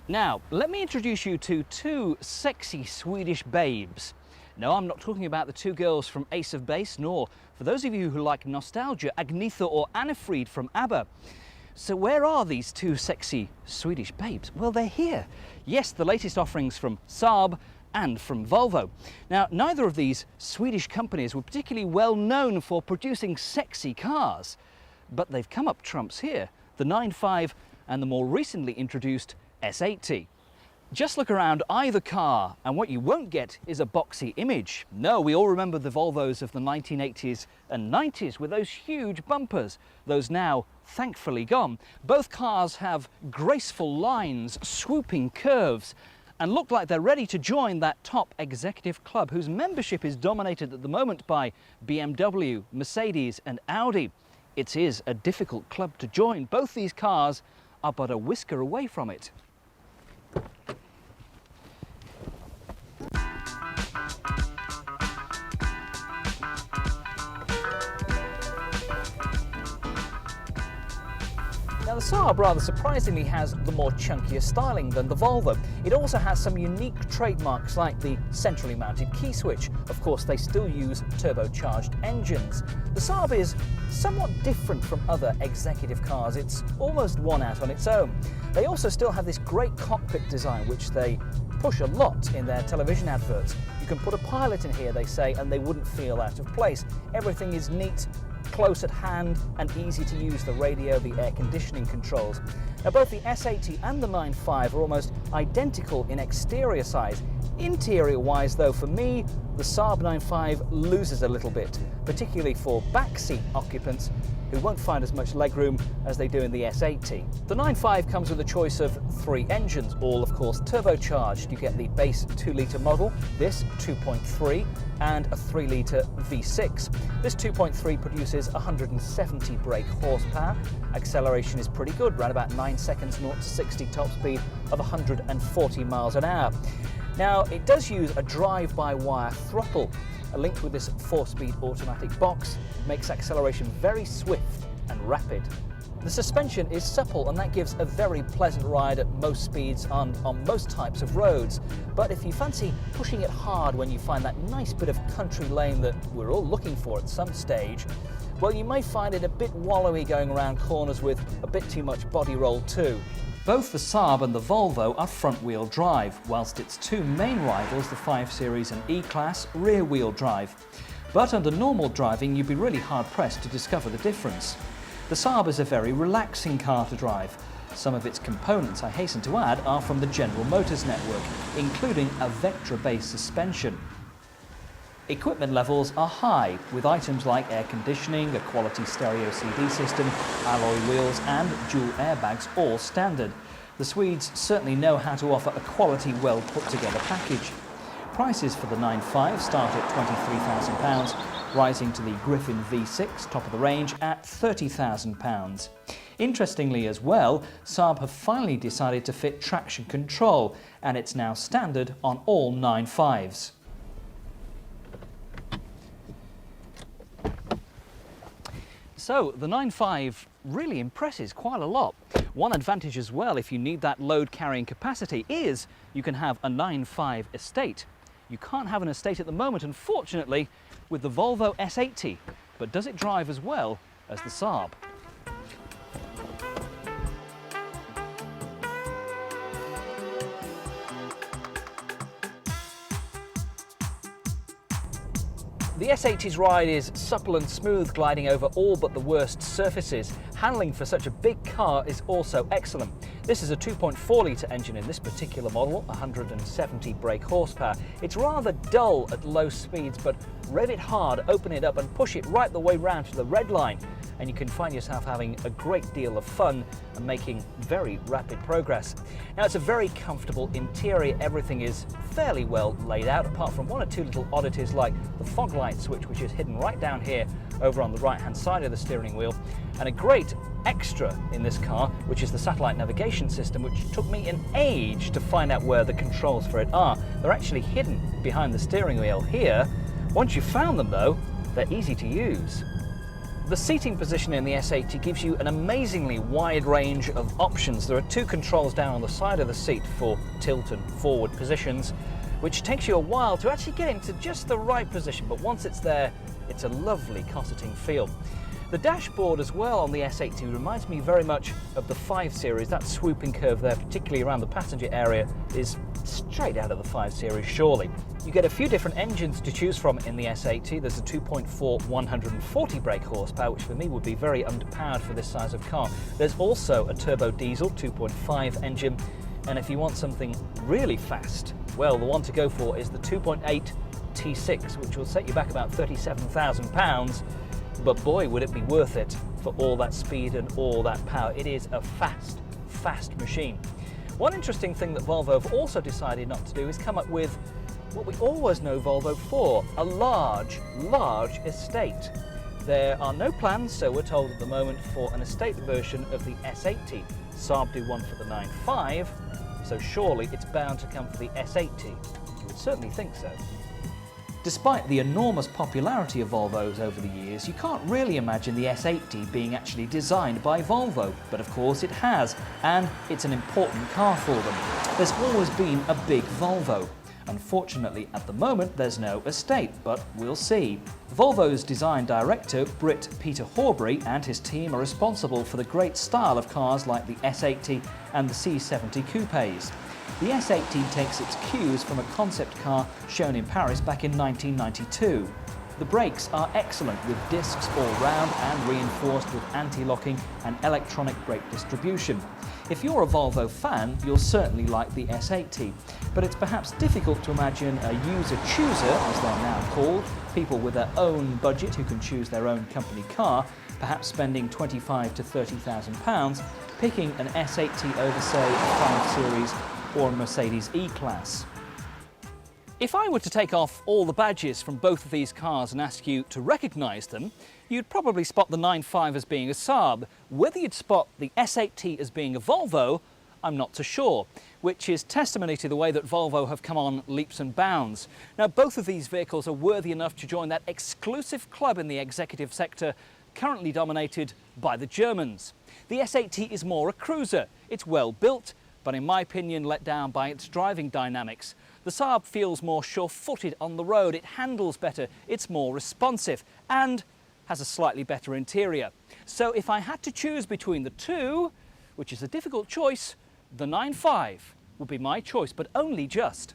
Now, let me introduce you to two sexy Swedish babes. No, I'm not talking about the two girls from Ace of Base, nor, for those of you who like nostalgia, Agnetha or Anna-Frid from ABBA. So where are these two sexy Swedish babes? Well, they're here. Yes, the latest offerings from Saab and from Volvo. Now, neither of these Swedish companies were particularly well known for producing sexy cars, but they've come up trumps here, the 9.5 and the more recently introduced S80. Just look around either car and what you won't get is a boxy image. No, we all remember the Volvos of the 1980s and 90s with those huge bumpers, those now thankfully gone. Both cars have graceful lines, swooping curves, and look like they're ready to join that top executive club whose membership is dominated at the moment by BMW, Mercedes and Audi. It is a difficult club to join. Both these cars are but a whisker away from it. Now the Saab rather surprisingly has the more chunkier styling than the Volvo. It also has some unique trademarks like the centrally mounted key switch. Of course, they still use turbocharged engines. The Saab is somewhat different from other executive cars. It's almost one out on its own. They also still have this great cockpit design which they push a lot in their television adverts. You can put a pilot in here, they say, and they wouldn't feel out of place. Everything is neat, close at hand and easy to use, the radio, the air conditioning controls. Now both the S80 and the 9.5 are almost identical in exterior size. Interior wise though, for me, the Saab 9.5 loses a little bit, particularly for backseat occupants who won't find as much legroom as they do in the S80. The 9.5 comes with a choice of 3 engines, all of course turbocharged. You get the base 2-litre model, this 2.3, and a 3-litre V6. This 2.3 produces 170 brake horsepower. Acceleration is pretty good, around about 9 seconds 0 to 60, top speed of 140 miles an hour. Now, it does use a drive-by-wire throttle. Linked with this 4-speed automatic box, makes acceleration very swift and rapid. The suspension is supple and that gives a very pleasant ride at most speeds on most types of roads. But if you fancy pushing it hard when you find that nice bit of country lane that we're all looking for at some stage, well, you may find it a bit wallowy going around corners with a bit too much body roll too. Both the Saab and the Volvo are front-wheel drive, whilst its two main rivals, the 5 Series and E-Class, rear-wheel drive. But under normal driving, you'd be really hard-pressed to discover the difference. The Saab is a very relaxing car to drive. Some of its components, I hasten to add, are from the General Motors network, including a Vectra-based suspension. Equipment levels are high, with items like air conditioning, a quality stereo CD system, alloy wheels and dual airbags all standard. The Swedes certainly know how to offer a quality, well put together package. Prices for the 9.5 start at £23,000, rising to the Griffin V6, top of the range, at £30,000. Interestingly as well, Saab have finally decided to fit traction control, and it's now standard on all 9.5s. So the 9.5 really impresses quite a lot. One advantage as well, if you need that load carrying capacity, is you can have a 9.5 estate. You can't have an estate at the moment, unfortunately, with the Volvo S80, but does it drive as well as the Saab? The S80's ride is supple and smooth, gliding over all but the worst surfaces. Handling for such a big car is also excellent. This is a 2.4-litre engine in this particular model, 170 brake horsepower. It's rather dull at low speeds, but rev it hard, open it up and push it right the way round to the red line, and you can find yourself having a great deal of fun and making very rapid progress. Now, it's a very comfortable interior. Everything is fairly well laid out, apart from one or two little oddities like the fog light switch, which is hidden right down here over on the right-hand side of the steering wheel, and a great extra in this car, which is the satellite navigation system, which took me an age to find out where the controls for it are. They're actually hidden behind the steering wheel here. Once you've found them though, they're easy to use. The seating position in the S80 gives you an amazingly wide range of options. There are two controls down on the side of the seat for tilt and forward positions, which takes you a while to actually get into just the right position, but once it's there, it's a lovely cosseting feel. The dashboard as well on the S80 reminds me very much of the 5 Series. That swooping curve there, particularly around the passenger area, is straight out of the 5 Series, surely. You get a few different engines to choose from in the S80. There's a 2.4 140 brake horsepower, which for me would be very underpowered for this size of car. There's also a turbo diesel 2.5 engine, and if you want something really fast, well, the one to go for is the 2.8 T6, which will set you back about £37,000. But boy, would it be worth it for all that speed and all that power. It is a fast machine. One interesting thing that Volvo have also decided not to do is come up with what we always know Volvo for, a large estate. There are no plans, so we're told at the moment, for an estate version of the S80. Saab do one for the 9.5, so surely it's bound to come for the S80. You would certainly think so. Despite the enormous popularity of Volvos over the years, you can't really imagine the S80 being actually designed by Volvo, but of course it has, and it's an important car for them. There's always been a big Volvo. Unfortunately, at the moment, there's no estate, but we'll see. Volvo's design director, Brit Peter Horbury, and his team are responsible for the great style of cars like the S80 and the C70 coupes. The S80 takes its cues from a concept car shown in Paris back in 1992. The brakes are excellent, with discs all round and reinforced with anti-locking and electronic brake distribution. If you're a Volvo fan, you'll certainly like the S80, but it's perhaps difficult to imagine a user chooser, as they're now called, people with their own budget who can choose their own company car, perhaps spending £25,000 to £30,000, picking an S80 over, say, a 5 Series or a Mercedes E-Class. If I were to take off all the badges from both of these cars and ask you to recognise them, you'd probably spot the 9.5 as being a Saab. Whether you'd spot the S80 as being a Volvo, I'm not so sure, which is testimony to the way that Volvo have come on leaps and bounds. Now, both of these vehicles are worthy enough to join that exclusive club in the executive sector currently dominated by the Germans. The S80 is more a cruiser. It's well built, but in my opinion let down by its driving dynamics. The Saab feels more sure-footed on the road, it handles better, it's more responsive, and has a slightly better interior. So if I had to choose between the two, which is a difficult choice, the 9.5 would be my choice, but only just.